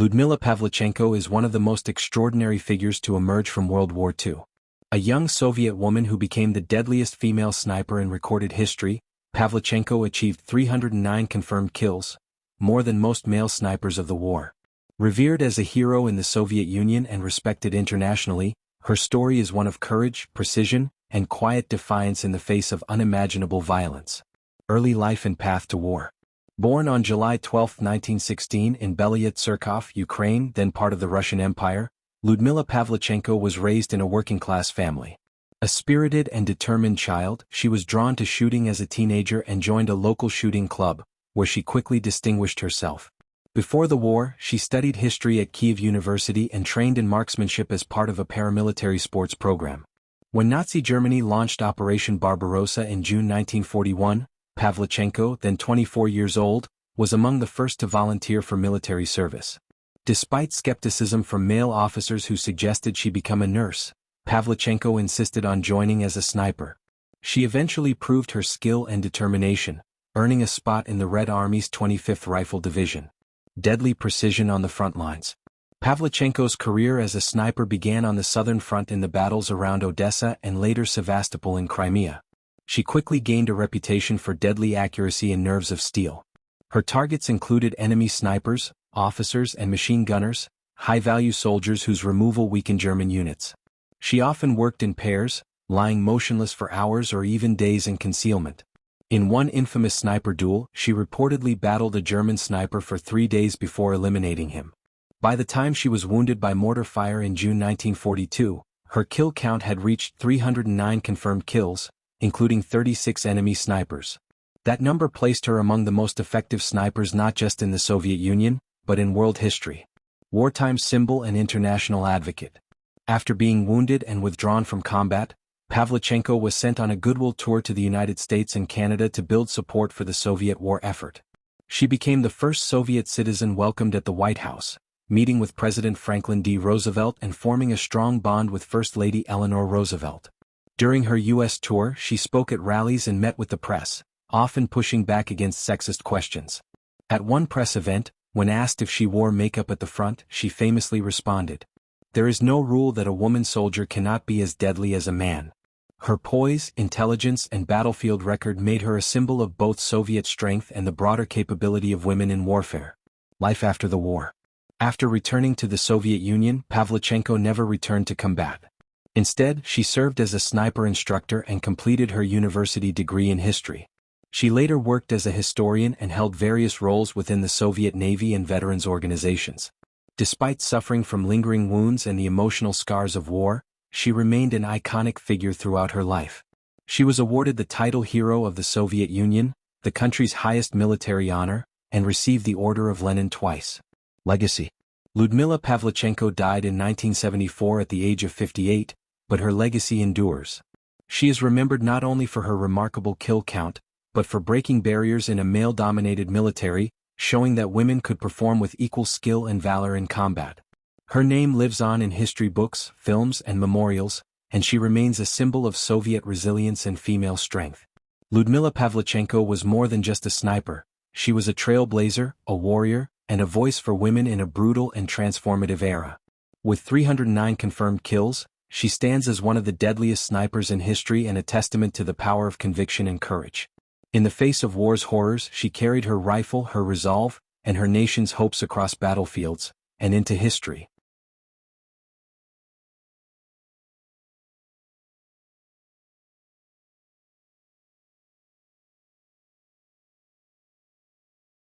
Lyudmila Pavlichenko is one of the most extraordinary figures to emerge from World War II. A young Soviet woman who became the deadliest female sniper in recorded history, Pavlichenko achieved 309 confirmed kills, more than most male snipers of the war. Revered as a hero in the Soviet Union and respected internationally, her story is one of courage, precision, and quiet defiance in the face of unimaginable violence. Early life and path to war. Born on July 12, 1916 in Belyet-Tsarkov, Ukraine, then part of the Russian Empire, Lyudmila Pavlichenko was raised in a working-class family. A spirited and determined child, she was drawn to shooting as a teenager and joined a local shooting club, where she quickly distinguished herself. Before the war, she studied history at Kyiv University and trained in marksmanship as part of a paramilitary sports program. When Nazi Germany launched Operation Barbarossa in June 1941, Pavlichenko, then 24 years old, was among the first to volunteer for military service. Despite skepticism from male officers who suggested she become a nurse, Pavlichenko insisted on joining as a sniper. She eventually proved her skill and determination, earning a spot in the Red Army's 25th Rifle Division. Deadly precision on the front lines. Pavlichenko's career as a sniper began on the southern front in the battles around Odessa and later Sevastopol in Crimea. She quickly gained a reputation for deadly accuracy and nerves of steel. Her targets included enemy snipers, officers and machine gunners, high-value soldiers whose removal weakened German units. She often worked in pairs, lying motionless for hours or even days in concealment. In one infamous sniper duel, she reportedly battled a German sniper for 3 days before eliminating him. By the time she was wounded by mortar fire in June 1942, her kill count had reached 309 confirmed kills, including 36 enemy snipers. That number placed her among the most effective snipers not just in the Soviet Union, but in world history. Wartime symbol and international advocate. After being wounded and withdrawn from combat, Pavlichenko was sent on a goodwill tour to the United States and Canada to build support for the Soviet war effort. She became the first Soviet citizen welcomed at the White House, meeting with President Franklin D. Roosevelt and forming a strong bond with First Lady Eleanor Roosevelt. During her U.S. tour, she spoke at rallies and met with the press, often pushing back against sexist questions. At one press event, when asked if she wore makeup at the front, she famously responded, "There is no rule that a woman soldier cannot be as deadly as a man." Her poise, intelligence and battlefield record made her a symbol of both Soviet strength and the broader capability of women in warfare. Life after the war. After returning to the Soviet Union, Pavlichenko never returned to combat. Instead, she served as a sniper instructor and completed her university degree in history. She later worked as a historian and held various roles within the Soviet Navy and veterans organizations. Despite suffering from lingering wounds and the emotional scars of war, she remained an iconic figure throughout her life. She was awarded the title Hero of the Soviet Union, the country's highest military honor, and received the Order of Lenin twice. Legacy. Lyudmila Pavlichenko died in 1974 at the age of 58, but her legacy endures. She is remembered not only for her remarkable kill count, but for breaking barriers in a male-dominated military, showing that women could perform with equal skill and valor in combat. Her name lives on in history books, films and memorials, and she remains a symbol of Soviet resilience and female strength. Lyudmila Pavlichenko was more than just a sniper. She was a trailblazer, a warrior, and a voice for women in a brutal and transformative era. With 309 confirmed kills, she stands as one of the deadliest snipers in history and a testament to the power of conviction and courage. In the face of war's horrors, she carried her rifle, her resolve, and her nation's hopes across battlefields and into history.